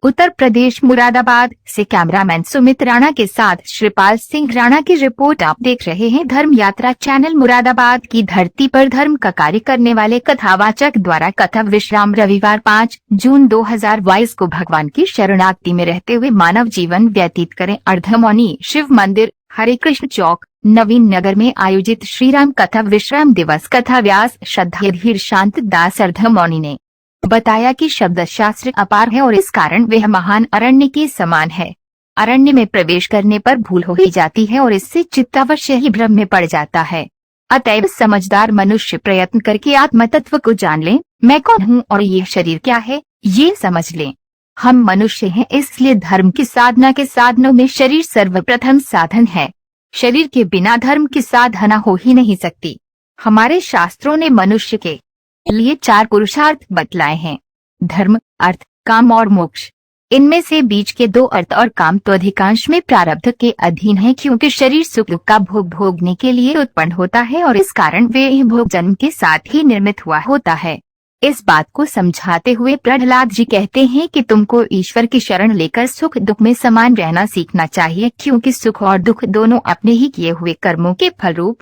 उत्तर प्रदेश मुरादाबाद से कैमरामैन सुमित राणा के साथ श्रीपाल सिंह राणा की रिपोर्ट। आप देख रहे हैं धर्म यात्रा चैनल। मुरादाबाद की धरती पर धर्म का कार्य करने वाले कथावाचक द्वारा कथा विश्राम रविवार 5 जून 2022 को भगवान की शरणागति में रहते हुए मानव जीवन व्यतीत करें। अर्धमौनी शिव मंदिर, हरे कृष्ण चौक, नवीन नगर में आयोजित श्रीराम कथा विश्राम दिवस कथा व्यास श्रद्धाधीर शांत दास अर्धमौनी ने बताया कि शब्द शास्त्र अपार है और इस कारण वह महान अरण्य के समान है। अरण्य में प्रवेश करने पर भूल हो ही जाती है और इससे चित्तावश्य ही भ्रम में पड़ जाता है। अतएव समझदार मनुष्य प्रयत्न करके आत्म तत्व को जान ले। मैं कौन हूँ और ये शरीर क्या है, ये समझ ले। हम मनुष्य हैं, इसलिए धर्म की साधना के साधनों में शरीर सर्वप्रथम साधन है। शरीर के बिना धर्म की साधना हो ही नहीं सकती। हमारे शास्त्रों ने मनुष्य के लिए 4 पुरुषार्थ बतलाए हैं: धर्म, अर्थ, काम और मोक्ष। इनमें से बीच के 2 अर्थ और काम तो अधिकांश में प्रारब्ध के अधीन है, क्योंकि शरीर सुख दुख का भोग भोगने के लिए उत्पन्न होता है और इस कारण वे भोग जन्म के साथ ही निर्मित हुआ होता है। इस बात को समझाते हुए प्रहलाद जी कहते हैं कि तुमको ईश्वर की शरण लेकर सुख दुख में समान रहना सीखना चाहिए, क्योंकि सुख और दुख दोनों अपने ही किए हुए कर्मों के फलरूप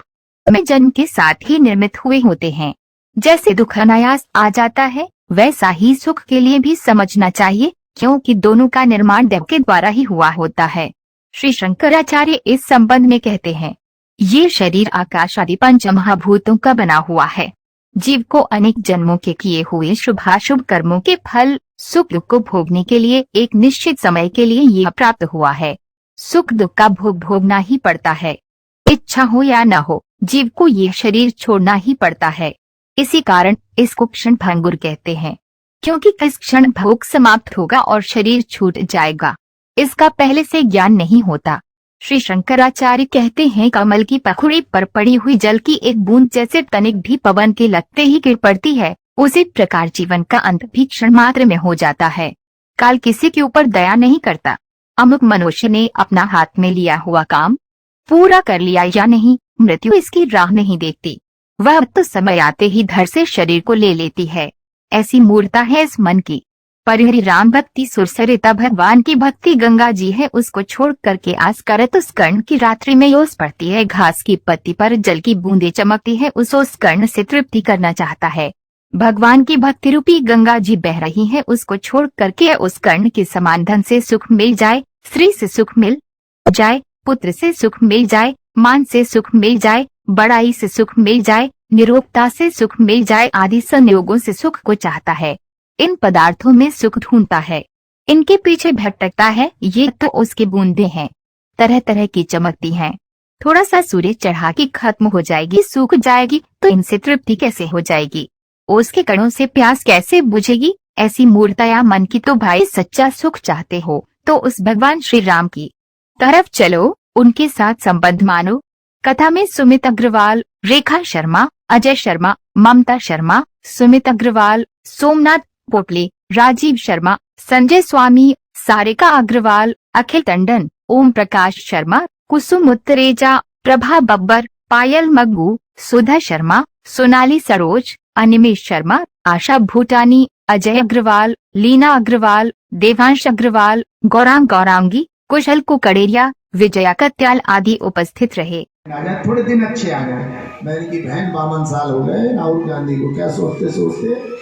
में जन्म के साथ ही निर्मित हुए होते हैं। जैसे दुख अनायास आ जाता है, वैसा ही सुख के लिए भी समझना चाहिए, क्योंकि दोनों का निर्माण देव के द्वारा ही हुआ होता है। श्री शंकराचार्य इस संबंध में कहते हैं, ये शरीर आकाश आदि पंच महाभूतों का बना हुआ है। जीव को अनेक जन्मों के किए हुए शुभाशुभ कर्मों के फल सुख दुख को भोगने के लिए एक निश्चित समय के लिए यह प्राप्त हुआ है। सुख दुख का भोग भोगना ही पड़ता है। इच्छा हो या न हो, जीव को यह शरीर छोड़ना ही पड़ता है। इसी कारण इसको क्षण भंगुर कहते हैं, क्योंकि इस क्षण भोग समाप्त होगा और शरीर छूट जाएगा। इसका पहले से ज्ञान नहीं होता। श्री शंकराचार्य कहते हैं, कमल की पखुड़ी पर पड़ी हुई जल की एक बूंद जैसे तनिक भी पवन के लगते ही गिर पड़ती है, उसी प्रकार जीवन का अंत भी क्षण मात्र में हो जाता है। काल किसी के ऊपर दया नहीं करता। अमुक मनुष्य ने अपना हाथ में लिया हुआ काम पूरा कर लिया या नहीं, मृत्यु इसकी राह नहीं देखती। वह तो समय आते ही धड़ से शरीर को ले लेती है। ऐसी मूर्ता है इस मन की। परिहरि राम भक्ति सुरसरिता, भगवान की भक्ति गंगा जी है, उसको छोड़ करके आस करत उस कर्ण की रात्रि में ओस पड़ती है। घास की पत्ती पर जल की बूंदे चमकती है, उस कर्ण से तृप्ति करना चाहता है। भगवान की भक्ति रूपी गंगा जी बह रही है, उसको छोड़ करके उस कर्ण के समान धन से सुख मिल जाए, स्त्री से सुख मिल जाए, पुत्र से सुख मिल जाए, मान से सुख मिल जाए, बड़ाई से सुख मिल जाए, निरोगता से सुख मिल जाए आदि संयोगों से सुख को चाहता है। इन पदार्थों में सुख ढूंढता है, इनके पीछे भटकता है। ये तो उसकी बूंदें हैं, तरह तरह की चमकती हैं। थोड़ा सा सूर्य चढ़ा के खत्म हो जाएगी, सूख जाएगी, तो इनसे तृप्ति कैसे हो जाएगी? उसके कणों से प्यास कैसे बुझेगी? ऐसी मूर्तया मन की तो भाई सच्चा सुख चाहते हो तो उस भगवान श्री राम की तरफ चलो, उनके साथ संबंध मानो। कथा में सुमित अग्रवाल, रेखा शर्मा, अजय शर्मा, ममता शर्मा, सुमित अग्रवाल, सोमनाथ पोटले, राजीव शर्मा, संजय स्वामी, सारिका अग्रवाल, अखिल टंडन, ओम प्रकाश शर्मा, कुसुम उत्तरेजा, प्रभा बब्बर, पायल मग्गू, सुधा शर्मा, सोनाली सरोज, अनिमेश शर्मा, आशा भूटानी, अजय अग्रवाल, लीना अग्रवाल, देवांश अग्रवाल, गौरांग गौरांगी, कुशल कुकड़ेरिया, विजया कत्याल आदि उपस्थित रहे। थोड़े दिन अच्छे आ गए। मेरी की बहन 52 साल हो गए राहुल गांधी को, क्या सोचते सोचते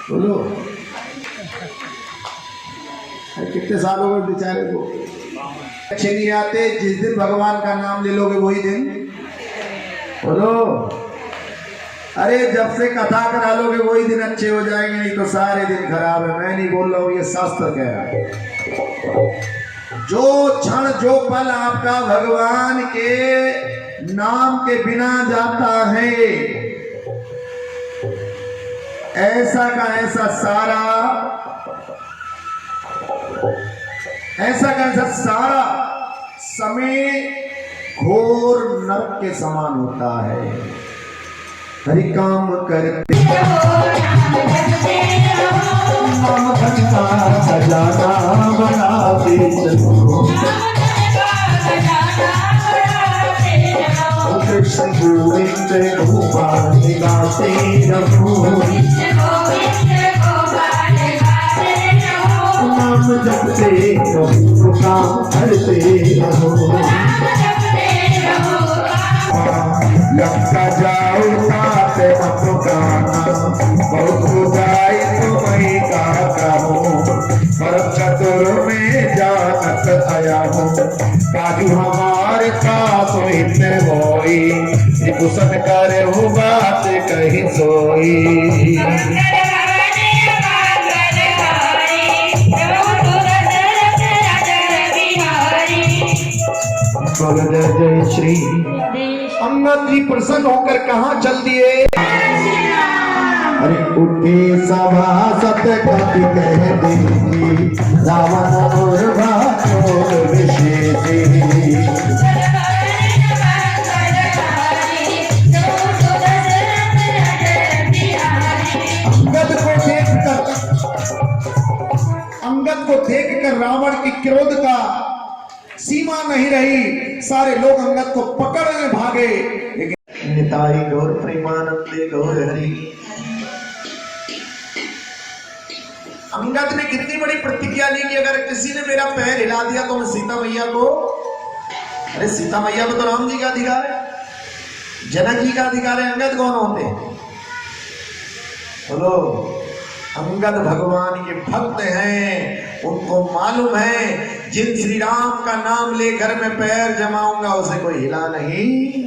बोलो, कितने साल हो गए बेचारे को। अच्छे नहीं आते, जिस दिन भगवान का नाम ले लोगे वही दिन बोलो। अरे जब से कथा करा लोगे वही दिन अच्छे हो जाएंगे, नहीं तो सारे दिन खराब है। मैं नहीं बोल रहा हूँ, ये शास्त्र कह रहा है। जो क्षण जो पल आपका भगवान के नाम के बिना जाता है, ऐसा का ऐसा सारा समय घोर नरक के समान होता है। हरि काम करते खजाना बनाते चलो, कृष्ण गोविंद गोपाल गाते रहो, नाम जपते रहो, काम करते रहो। लंका जाओ तात अपगाना, बहुत बुराई तुम्हें का कहो, पर चतुर में जानत आया हूँ, काजू हमारे का तो हित होई, कुशन करे हो बात कहीं सोई। जय जय श्री। अंगद जी प्रसन्न होकर कहाँ चल दिए? अरे उठे सभासद कपि कह देंगे, रावण और भानोर विशेषे। अंगद को देखकर रावण की क्रोध का सीमा नहीं रही, सारे लोग अंगद को पकड़ने भागे, लेकिन निताई गौर प्रेमानंदे गौर हरि। अंगद ने कितनी बड़ी प्रतिज्ञा ली कि अगर किसी ने मेरा पैर हिला दिया तो मैं सीता मैया को, अरे सीता मैया में तो राम जी का अधिकार है, जनक जी का अधिकार है, अंगद कौन होते? बोलो, अंगद भगवान के भक्त हैं, उनको मालूम है जिन श्री राम का नाम ले घर में पैर जमाऊंगा उसे कोई हिला नहीं।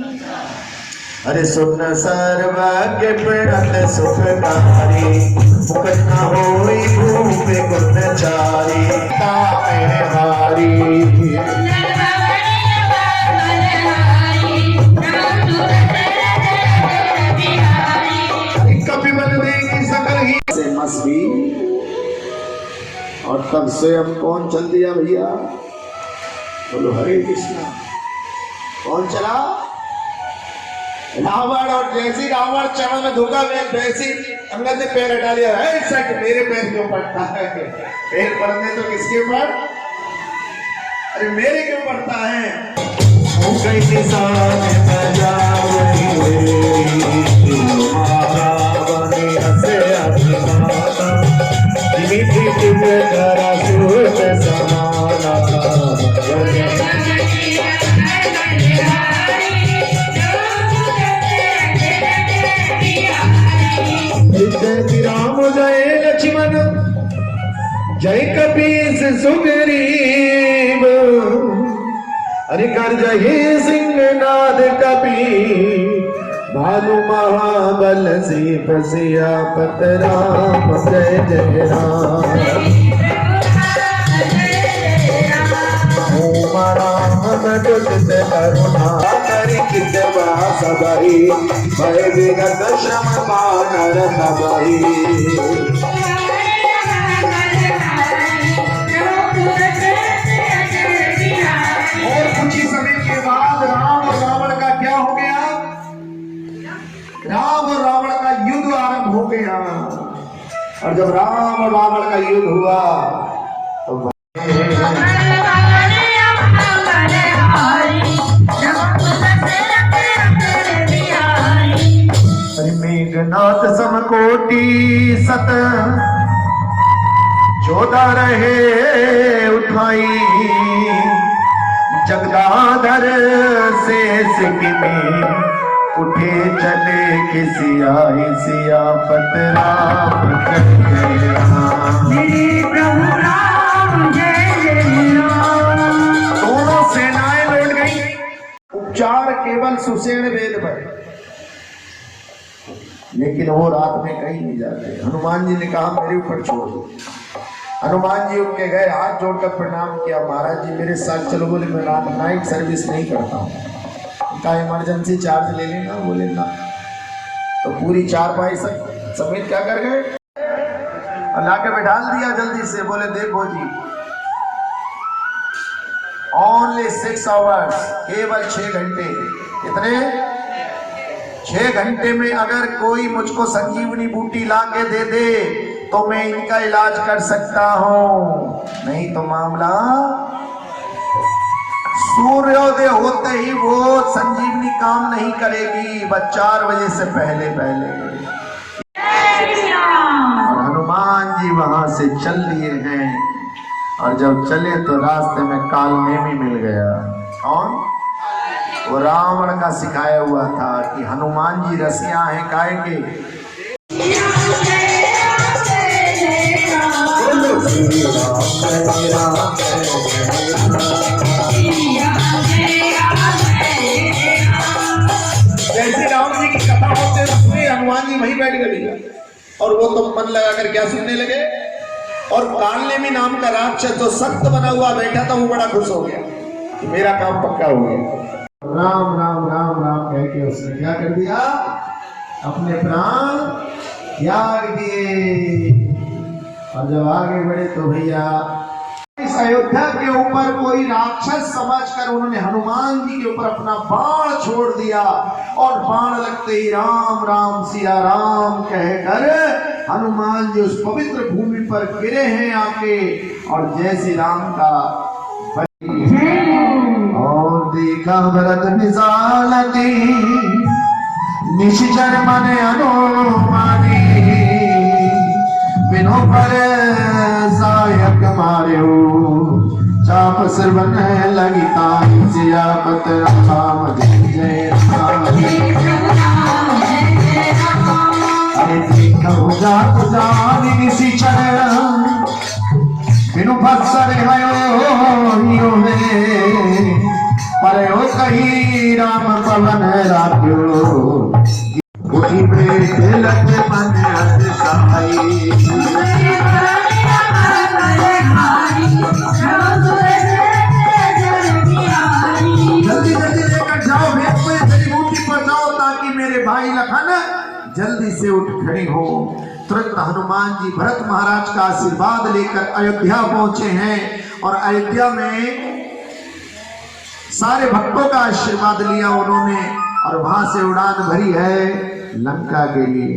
अरे सुन सर्वज्ञ प्रणत सुखकारी, मुख न होई भूप गुणचारी, तामे हारी। कभी बन देगी सकल ही से मस्ती। और तब से हम कौन चल दिया भैया? बोलो हरे कृष्णा। कौन चला? रावण। और जैसी रावण चरण में धोखा में वैसी अंगद ने पैर हटा लिया। मेरे पैर क्यों पड़ता है? पैर पड़ने तो किसके ऊपर? अरे मेरे क्यों पड़ता है? राम जय लक्ष्मण जय कपीस सुग्रीव, अरे कर जय सिंहनाद कपी, भानु महाबल सी फसिया पत राम जय जय राम। ओम राम दुत करुणा करि कितवा सबई, भय विगत श्रम पानर सबई। और कुछ ही समय के बाद राम और रावण का क्या हो गया? राम और रावण का युद्ध आरंभ हो गया। और जब राम और रावण का युद्ध हुआ तो मेघनाथ समकोटि सत 14 रहे उठाई, जगदाधर शेष में उठे चले किसी आई, सियापत राम जय राम। प्रभु राम जय जय राम। दोनों सेनाएं लौट गई। उपचार केवल सुषेण वेद पर, लेकिन वो रात में कहीं नहीं जाते। हनुमान जी ने कहा मेरे ऊपर छोड़ दो। हनुमान जी उनके गए, हाथ जोड़कर प्रणाम किया, महाराज जी मेरे साथ चलो। बोले मैं नाइट सर्विस नहीं करता हूँ। उनका इमरजेंसी चार्ज ले लेना। बोले ना। तो पूरी चारपाई समेत क्या कर गए, ला के बैठा दिया जल्दी से। बोले देखो जी, ओनली 6 आवर्स, केवल 6 घंटे। कितने? 6 घंटे में अगर कोई मुझको संजीवनी बूटी ला के दे दे तो मैं इनका इलाज कर सकता हूं, नहीं तो मामला सूर्योदय होते ही वो संजीवनी काम नहीं करेगी, बस 4 बजे से पहले पहले। और हनुमान जी वहां से चल लिए हैं, और जब चले तो रास्ते में कालनेमी मिल गया। कौन? वो रावण का सिखाया हुआ था कि हनुमान जी रसिया हैं काहे के। जैसे राम जी की कथा होते उसमें हनुमान जी वहीं बैठ गए और वो तो मन लगा कर क्या सुनने लगे। और कालनेमी नाम का राक्षस जो सख्त बना हुआ बैठा था वो बड़ा खुश हो गया कि मेरा काम पक्का हो गया। राम राम राम राम कह के उसने क्या कर दिया, अपने प्राण त्याग दिए। और जब आगे बढ़े तो भैया इस अयोध्या के ऊपर कोई राक्षस समझकर उन्होंने हनुमान जी के ऊपर अपना बाण छोड़ दिया, और बाण लगते ही राम राम सिया राम कहकर हनुमान जी उस पवित्र भूमि पर गिरे हैं आके। और जय श्री राम का और देखा भरत निजालती निश्चर मन अनुमानी, बिनो पर सायक मार्यो चाप सिर बन लगी ताई सियापत राम जय राम। अरे देखो जात जानी निश्चर बिनु भत्सर हयो पर हो कही राम पवन राख्यो, उठी पे लग मन अतिशाई। जल्दी जल्दी लेकर जाओ, मेरी मूर्ति पर जाओ ताकि मेरे भाई लखन जल्दी से उठ खड़े हो। तुरंत हनुमान जी भरत महाराज का आशीर्वाद लेकर अयोध्या पहुंचे हैं, और अयोध्या में सारे भक्तों का आशीर्वाद लिया उन्होंने, और वहां से उड़ान भरी है लंका के लिए।